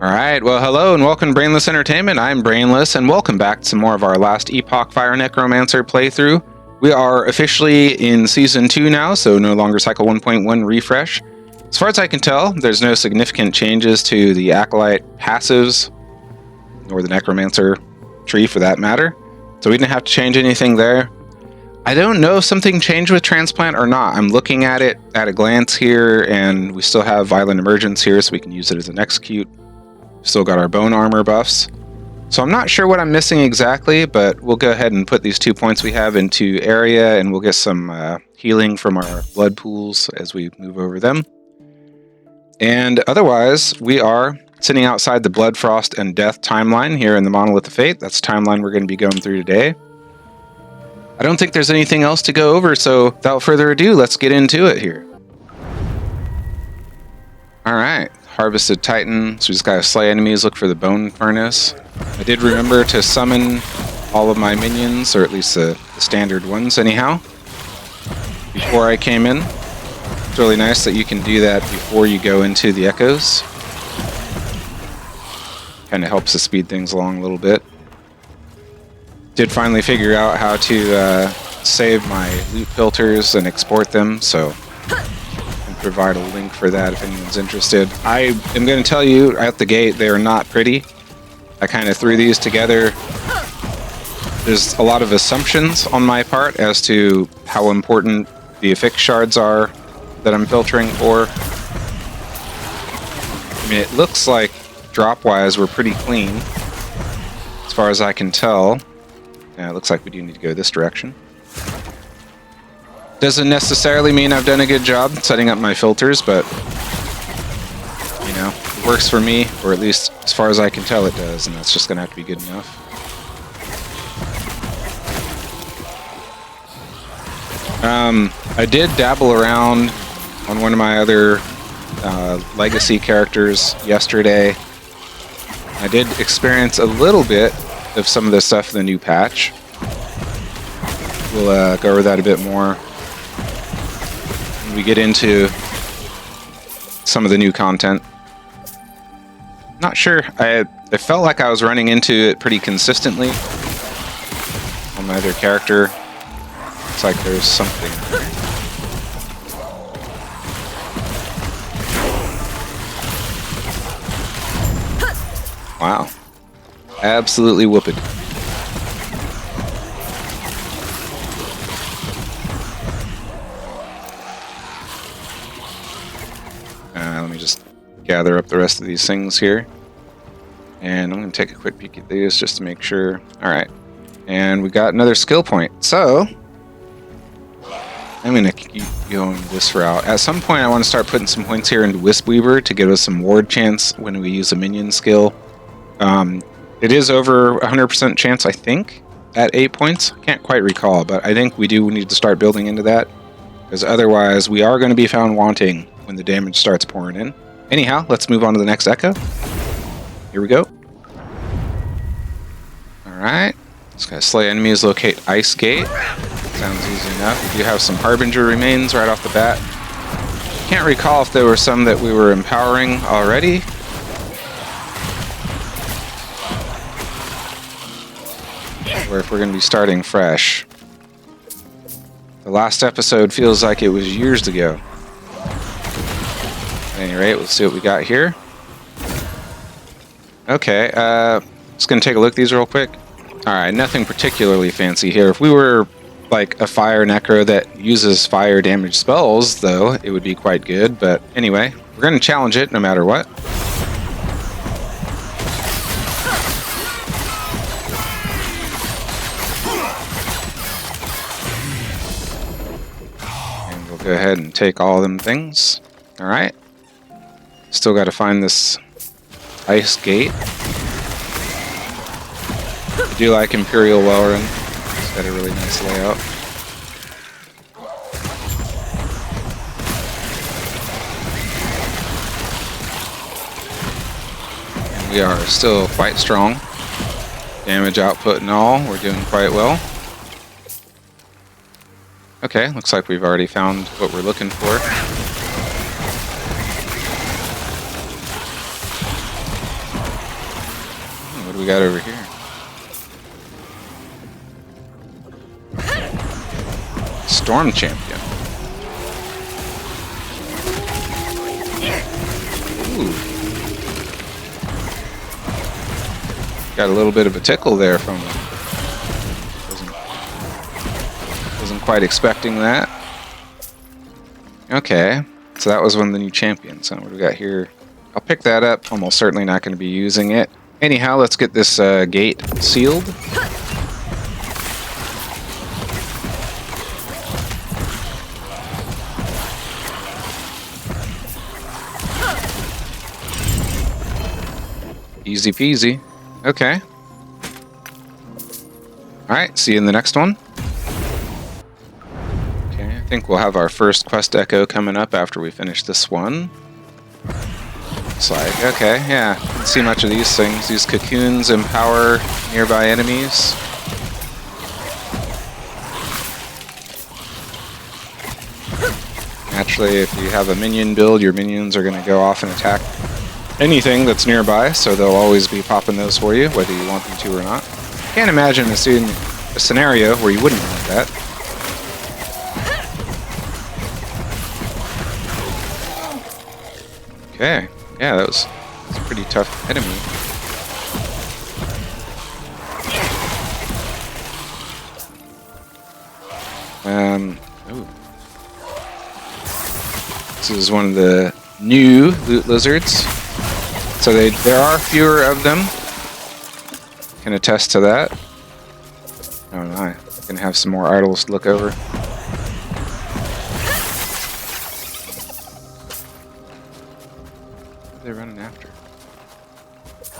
Alright, well hello and welcome to Brainless Entertainment. I'm Brainless and welcome back to more of our Last Epoch Fire Necromancer playthrough. We are officially in Season 2 now, so no longer Cycle 1.1 refresh. As far as I can tell, there's no significant changes to the Acolyte passives, nor the Necromancer tree for that matter, so we didn't have to change anything there. I don't know if something changed with Transplant or not. I'm looking at it at a glance here, and we still have Violent Emergence here, so we can use it as an execute. Still got our bone armor buffs. So I'm not sure what I'm missing exactly, but we'll go ahead and put these 2 points we have into area, and we'll get some healing from our blood pools as we move over them. And otherwise, we are sitting outside the Blood, Frost, and Death timeline here in the Monolith of Fate. That's the timeline we're going to be going through today. I don't think there's anything else to go over, so without further ado, let's get into it here. Alright. Harvested Titan, so we just gotta slay enemies, look for the Bone Furnace. I did remember to summon all of my minions, or at least the standard ones anyhow, before I came in. It's really nice that you can do that before you go into the echoes. Kinda helps to speed things along a little bit. Did finally figure out how to save my loot filters and export them, so provide a link for that if anyone's interested. I am going to tell you at the gate, they are not pretty. I kind of threw these together. There's a lot of assumptions on my part as to how important the affix shards are that I'm filtering for. I mean, it looks like drop-wise we're pretty clean as far as I can tell. Yeah, it looks like we do need to go this direction. Doesn't necessarily mean I've done a good job setting up my filters, but, you know, it works for me, or at least as far as I can tell it does, and that's just going to have to be good enough. I did dabble around on one of my other legacy characters yesterday. I did experience a little bit of some of the stuff in the new patch. We'll go over that a bit more. We get into some of the new content. Not sure. I felt like I was running into it pretty consistently on my other character. It's like there's something. Wow. Absolutely whooped. Let me just gather up the rest of these things here. And I'm going to take a quick peek at these just to make sure. Alright. And we got another skill point. So, I'm going to keep going this route. At some point, I want to start putting some points here into Wisp Weaver to give us some ward chance when we use a minion skill. It is over 100% chance, I think, at 8 points. Can't quite recall, but I think we do need to start building into that. Because otherwise, we are going to be found wanting when the damage starts pouring in. Anyhow, let's move on to the next echo. Here we go. Alright. Just gotta slay enemies, locate Ice Gate. Sounds easy enough. We do have some Harbinger remains right off the bat. Can't recall if there were some that we were empowering already. Or if we're going to be starting fresh. The last episode feels like it was years ago. At any rate, let's see what we got here. Okay, just going to take a look at these real quick. Alright, nothing particularly fancy here. If we were like a fire necro that uses fire damage spells, though, it would be quite good. But anyway, we're going to challenge it no matter what. And we'll go ahead and take all of them things. Alright. Still got to find this Ice Gate. I do like Imperial Wellrun. It's got a really nice layout. And we are still quite strong. Damage output and all, we're doing quite well. Okay, looks like we've already found what we're looking for. do we got over here? Storm Champion. Ooh. Got a little bit of a tickle there from him. Wasn't quite expecting that. Okay, so that was one of the new champions. So what do we got here? I'll pick that up. Almost certainly not going to be using it. Anyhow, let's get this gate sealed. Easy peasy. Okay. Alright, see you in the next one. Okay, I think we'll have our first quest echo coming up after we finish this one. It's like, okay, yeah, don't see much of these things. These cocoons empower nearby enemies. Naturally, if you have a minion build, your minions are going to go off and attack anything that's nearby, so they'll always be popping those for you, whether you want them to or not. Can't imagine a scenario where you wouldn't want that. Okay, yeah, that was a pretty tough enemy. Ooh. This is one of the new loot lizards. So there are fewer of them. Can attest to that. Oh no, I can have some more idols to look over. What are they running after?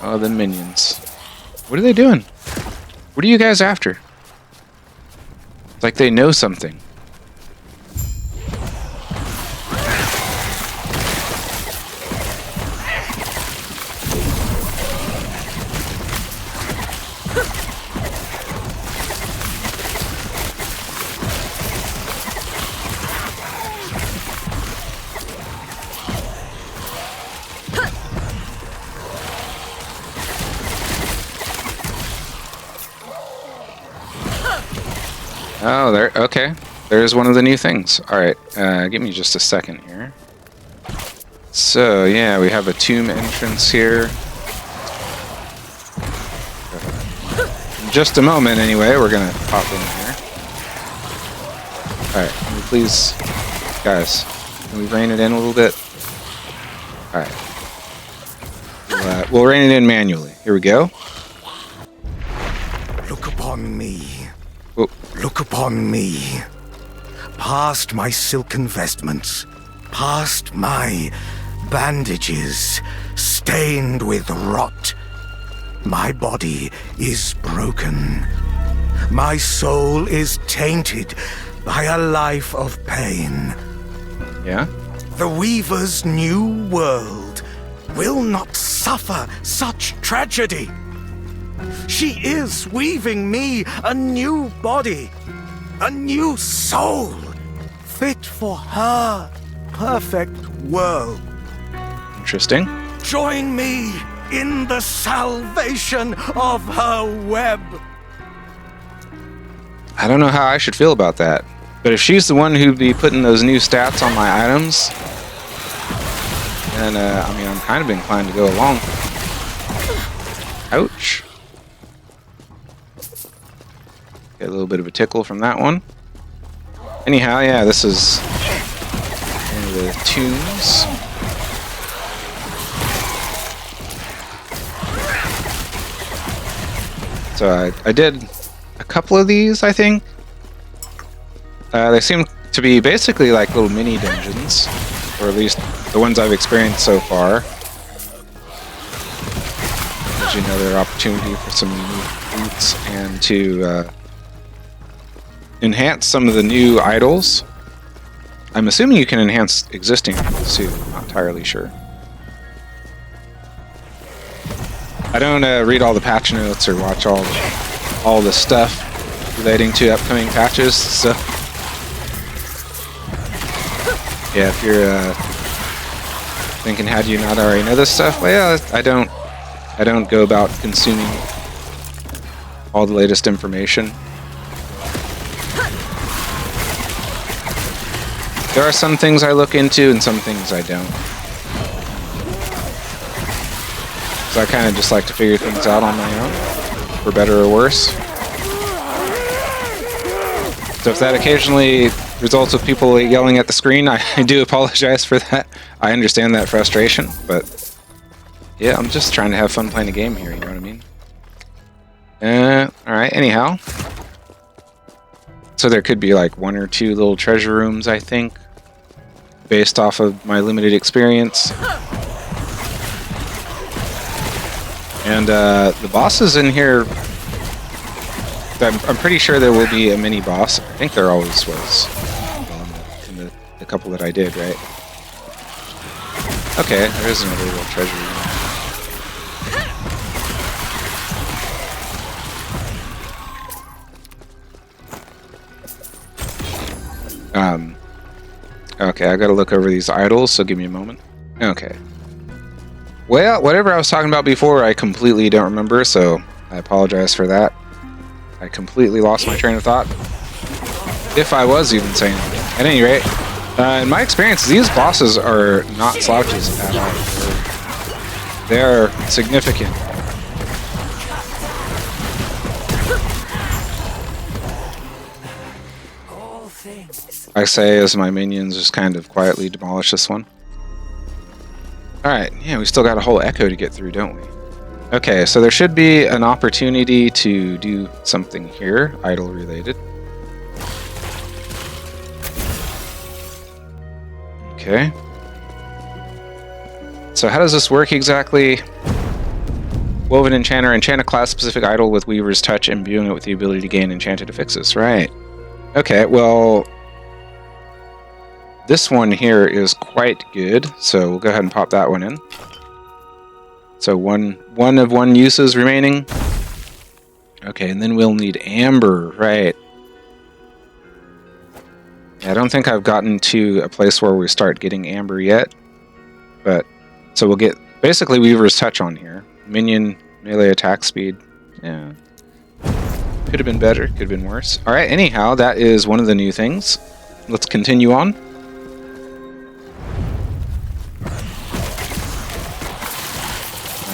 Oh, the minions. What are they doing? What are you guys after? It's like they know something. Oh, there. Okay. There's one of the new things. Alright, give me just a second here. So, yeah, we have a tomb entrance here. In just a moment, anyway, we're gonna pop in here. Alright, can we please... Guys, can we rein it in a little bit? Alright. We'll rein it in manually. Here we go. Look upon me. Oh. Look upon me. Past my silken vestments, past my bandages, stained with rot. My body is broken. My soul is tainted by a life of pain. Yeah? The Weaver's new world will not suffer such tragedy. She is weaving me a new body, a new soul, fit for her perfect world. Interesting. Join me in the salvation of her web. I don't know how I should feel about that. But if she's the one who'd be putting those new stats on my items, then, I mean, I'm kind of inclined to go along. Ouch. Get a little bit of a tickle from that one. Anyhow, yeah, this is one of the tombs. So I did a couple of these, I think. They seem to be basically like little mini dungeons, or at least the ones I've experienced so far. Gives you another opportunity for some new boots and to enhance some of the new idols. I'm assuming you can enhance existing idols too. I'm not entirely sure. I don't read all the patch notes or watch all the stuff relating to upcoming patches, so yeah, if you're thinking, how do you not already know this stuff? Well, yeah, I don't I don't go about consuming all the latest information. There are some things I look into and some things I don't. So I kind of just like to figure things out on my own, for better or worse. So if that occasionally results with people yelling at the screen, I do apologize for that. I understand that frustration, but yeah, I'm just trying to have fun playing a game here, you know what I mean? Alright, anyhow. So there could be like 1 or 2 little treasure rooms, I think, based off of my limited experience. And the bosses in here, I'm pretty sure there will be a mini boss. I think there always was in the couple that I did, right? Okay, there is another little treasure room. Okay, I gotta look over these idols, so give me a moment. Okay. Well, whatever I was talking about before, I completely don't remember, so I apologize for that. I completely lost my train of thought. If I was even saying anything. At any rate, in my experience, these bosses are not slouches at all. They're significant. I say as my minions just kind of quietly demolish this one. Alright, yeah, we still got a whole echo to get through, don't we? Okay, so there should be an opportunity to do something here, idol related. Okay. So how does this work exactly? Woven Enchanter, enchant a class-specific idol with Weaver's Touch, imbuing it with the ability to gain enchanted affixes. Right. Okay, well, this one here is quite good, so we'll go ahead and pop that one in. So one of one uses remaining. Okay, and then we'll need amber, right. Yeah, I don't think I've gotten to a place where we start getting amber yet. But, so we'll get, basically Weaver's Touch on here. Minion, melee attack speed. Yeah. Could have been better, could have been worse. Alright, anyhow, that is one of the new things. Let's continue on.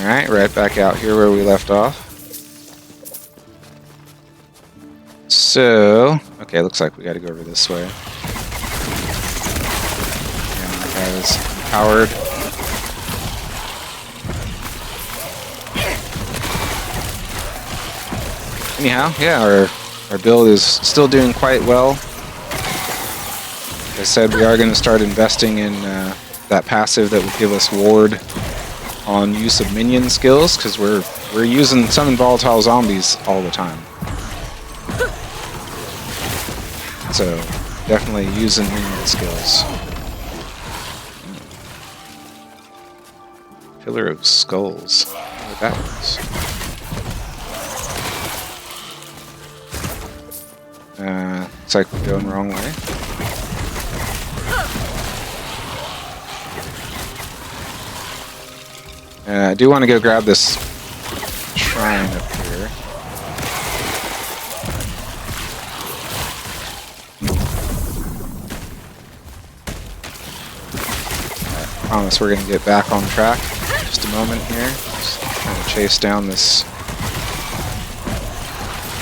Alright, right back out here where we left off. So, okay, looks like we gotta go over this way. And that guy is empowered. Anyhow, yeah, our build is still doing quite well. Like I said, we are going to start investing in that passive that will give us ward on use of minion skills, because we're using summon volatile zombies all the time. So definitely using minion skills. Pillar of Skulls. I don't know what that was. Looks like we're going the wrong way. I do want to go grab this shrine up here. I promise we're going to get back on track in just a moment here. Just trying to chase down this.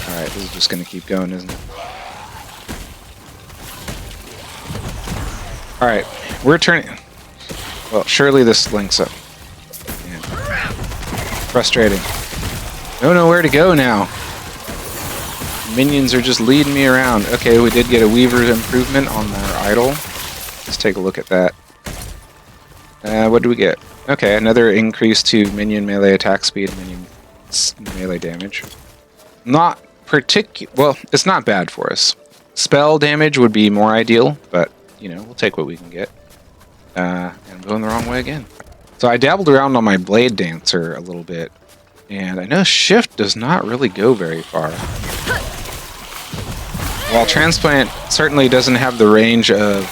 Alright, this is just going to keep going, isn't it? Alright, we're turning... Well, surely this links up. Man. Frustrating. Don't know where to go now. Minions are just leading me around. Okay, we did get a Weaver improvement on our idol. Let's take a look at that. What do we get? Okay, another increase to minion melee attack speed, minion melee damage. Not well, it's not bad for us. Spell damage would be more ideal, but, you know, we'll take what we can get. And I'm going the wrong way again. So I dabbled around on my Blade Dancer a little bit, and I know Shift does not really go very far. While Transplant certainly doesn't have the range of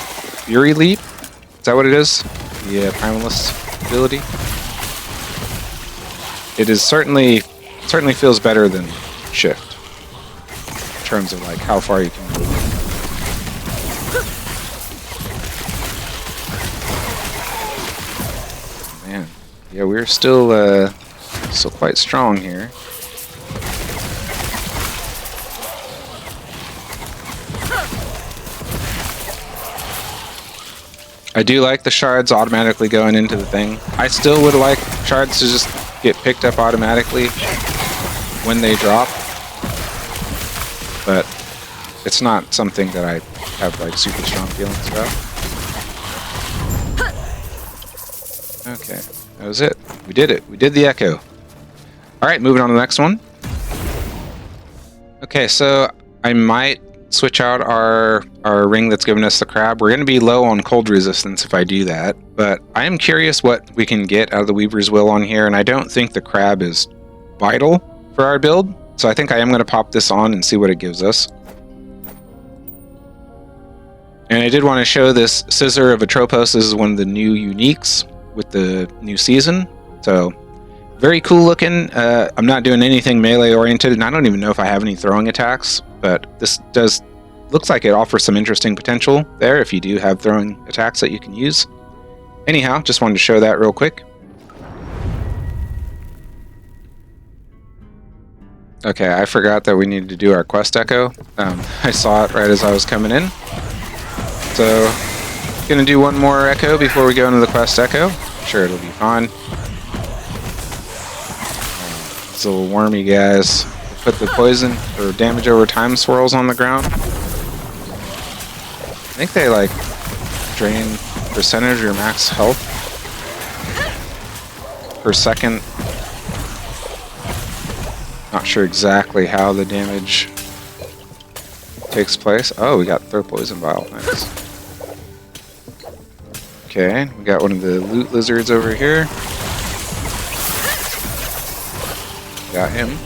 Fury Leap. Is that what it is? The Primalist ability? it is certainly feels better than shift in terms of like how far you can move. Man, yeah, we're still quite strong here. I do like the shards automatically going into the thing. I still would like shards to just get picked up automatically when they drop, but it's not something that I have like super strong feelings about. Okay, that was it. We did it. We did the echo. Alright, moving on to the next one. Okay, so I might switch out our ring that's given us the crab. We're going to be low on cold resistance if I do that, but I am curious what we can get out of the Weaver's Will on here, and I don't think the crab is vital for our build, so I think I am going to pop this on and see what it gives us. And I did want to show this Scissor of Atropos. This is one of the new uniques with the new season, so very cool looking. I'm not doing anything melee oriented, and I don't even know if I have any throwing attacks, but this looks like it offers some interesting potential there if you do have throwing attacks that you can use. Anyhow, just wanted to show that real quick. Okay, I forgot that we needed to do our quest echo. I saw it right as I was coming in. So, gonna do one more echo before we go into the quest echo. I'm sure it'll be fine. These little wormy guys. Put the poison or damage over time swirls on the ground. I think they like drain percentage or max health per second. Not sure exactly how the damage takes place. Oh, we got throw poison vial. Nice. Okay, we got one of the loot lizards over here. Got him.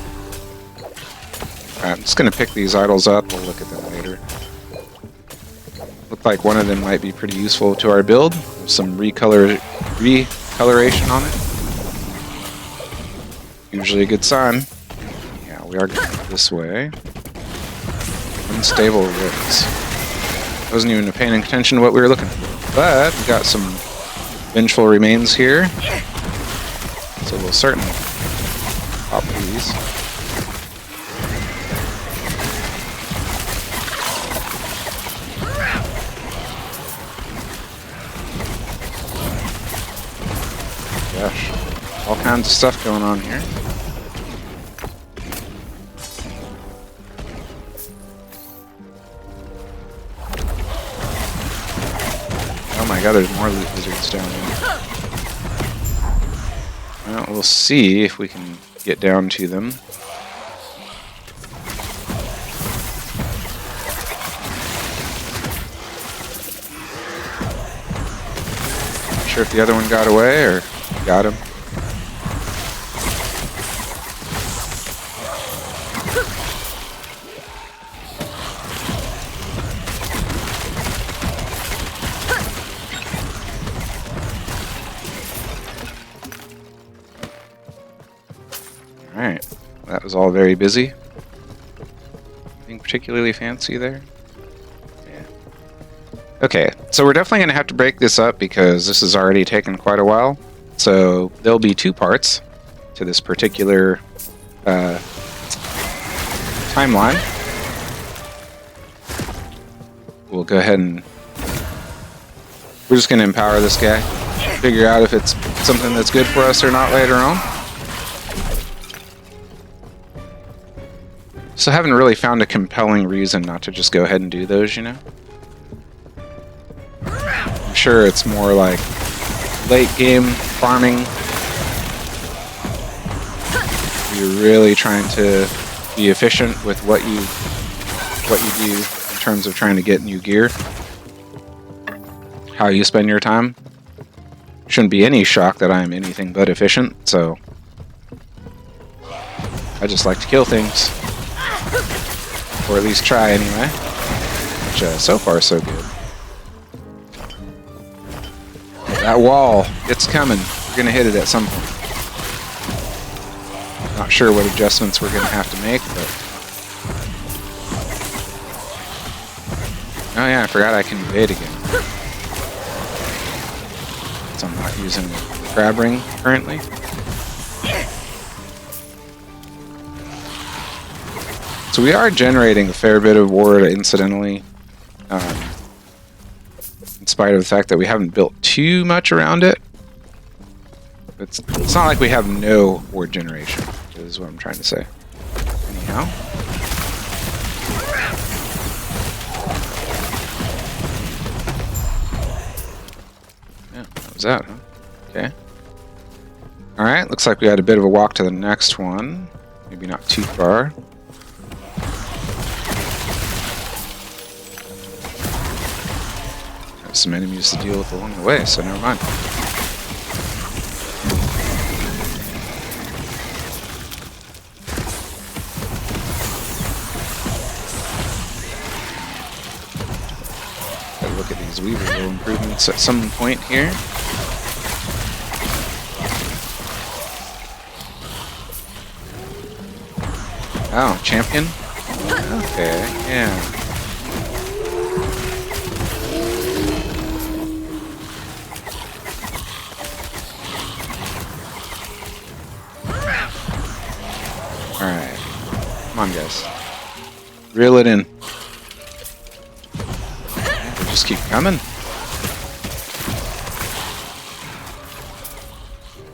Alright, I'm just gonna pick these idols up. We'll look at them later. Look like one of them might be pretty useful to our build. There's some recoloration on it. Usually a good sign. Yeah, we are going this way. Unstable winds. Wasn't even paying attention to what we were looking for. But we got some vengeful remains here. So we'll certainly pop these. Gosh, all kinds of stuff going on here. Oh my god, there's more loot lizards down here. Well, we'll see if we can get down to them. Not sure if the other one got away or got him. Alright, that was all very busy. Anything particularly fancy there? Yeah. Okay, so we're definitely going to have to break this up because this has already taken quite a while. So there'll be two parts to this particular timeline. We'll go ahead and we're just going to empower this guy, figure out if it's something that's good for us or not later on. So I haven't really found a compelling reason not to just go ahead and do those, you know? I'm sure it's more like late game farming. You're really trying to be efficient with what you do in terms of trying to get new gear. How you spend your time. Shouldn't be any shock that I'm anything but efficient, so I just like to kill things. Or at least try anyway. Which so far so good. That wall, it's coming. We're gonna hit it at some point. Not sure what adjustments we're going to have to make, but... Oh yeah, I forgot I can evade again. So I'm not using the grab ring currently. So we are generating a fair bit of ward incidentally. In spite of the fact that we haven't built too much around it. It's not like we have no ward generation, is what I'm trying to say. Anyhow. Yeah, that was that, huh? Okay. Alright, looks like we had a bit of a walk to the next one. Maybe not too far. Have some enemies to deal with along the way, so never mind. Gotta look at these Weaver improvements at some point here. Oh, champion? Okay, yeah. Alright. Come on, guys. Reel it in. We'll just keep coming.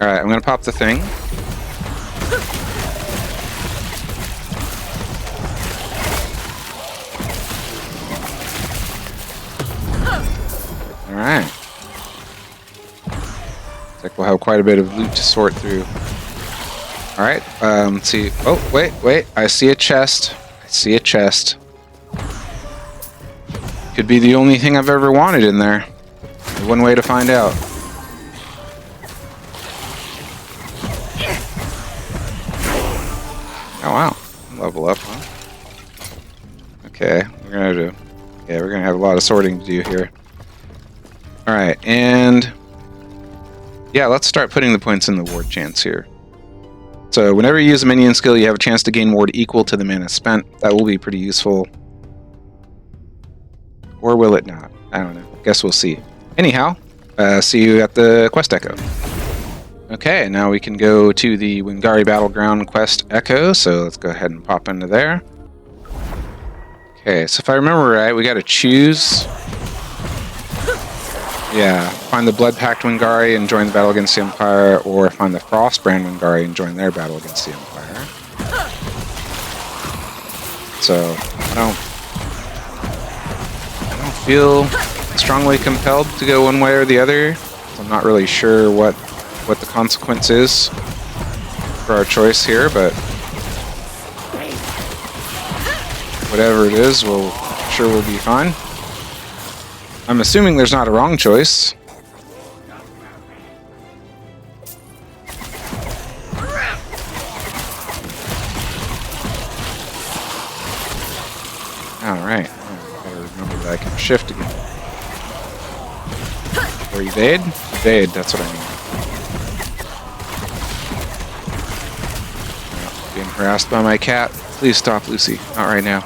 Alright, I'm gonna pop the thing. Alright. Looks like we'll have quite a bit of loot to sort through. Alright, let's see. Oh, wait. I see a chest. Could be the only thing I've ever wanted in there. One way to find out. Oh, wow. Level up, huh? Okay, we're gonna have a lot of sorting to do here. Alright, and... yeah, let's start putting the points in the ward chance here. So whenever you use a minion skill, you have a chance to gain ward equal to the mana spent. That will be pretty useful. Or will it not? I don't know. Guess we'll see. Anyhow, see you at the quest echo. Okay, now we can go to the Wengari Battleground quest echo, so let's go ahead and pop into there. Okay, so if I remember right, we gotta choose... yeah, find the Blood Pact Wengari and join the battle against the Empire, or find the Frostbrand Wengari and join their battle against the Empire. So, I don't feel strongly compelled to go one way or the other. I'm not really sure what the consequence is for our choice here, but whatever it is, we'll be fine. I'm assuming there's not a wrong choice. Alright. Better remember that I can shift again. Or evade? Evade, that's what I mean. Being harassed by my cat. Please stop, Lucy. Not right now.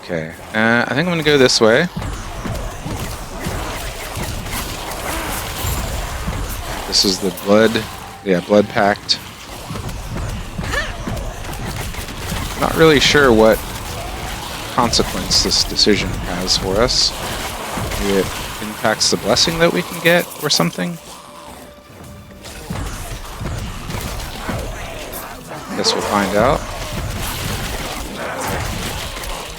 Okay, I think I'm gonna go this way. This is the Blood Pact. Not really sure what consequence this decision has for us. Maybe it impacts the blessing that we can get or something. Guess we'll find out.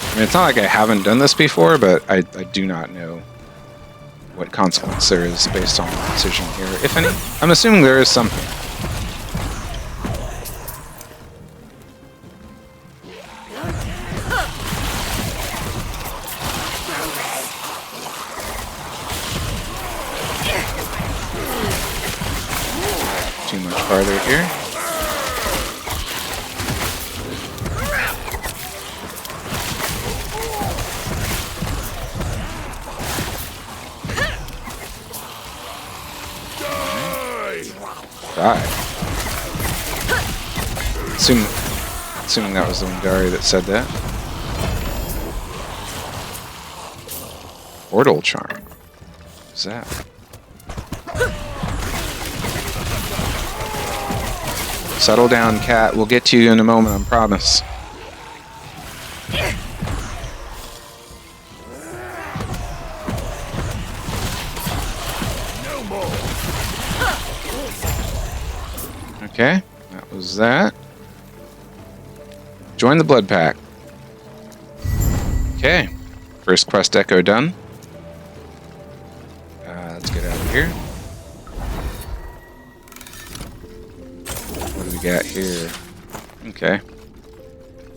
I mean, it's not like I haven't done this before, but I do not know what consequence there is based on the decision here, if any. I'm assuming there is something. Too much farther here. Die. Assuming that was the Wengari that said that. Portal Charm. What's that? Settle down, cat. We'll get to you in a moment, I promise. Okay, that was that. Join the blood pack. Okay, first quest echo done. Let's get out of here. What do we got here? Okay.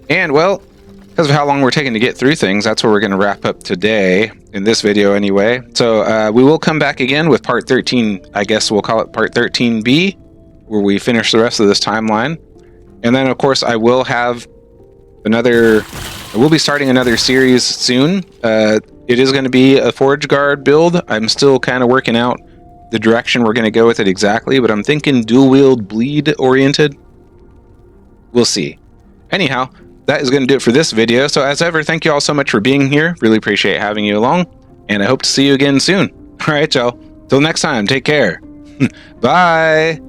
And, well, because of how long we're taking to get through things, that's where we're going to wrap up today, in this video anyway. So we will come back again with part 13, I guess we'll call it part 13B, where we finish the rest of this timeline. And then, of course, I will be starting another series soon. It is going to be a Forge Guard build. I'm still kind of working out the direction we're going to go with it exactly, but I'm thinking dual wield bleed oriented. We'll see. Anyhow, that is going to do it for this video. So as ever, thank you all so much for being here. Really appreciate having you along, and I hope to see you again soon. All right, y'all. Till next time, take care. Bye.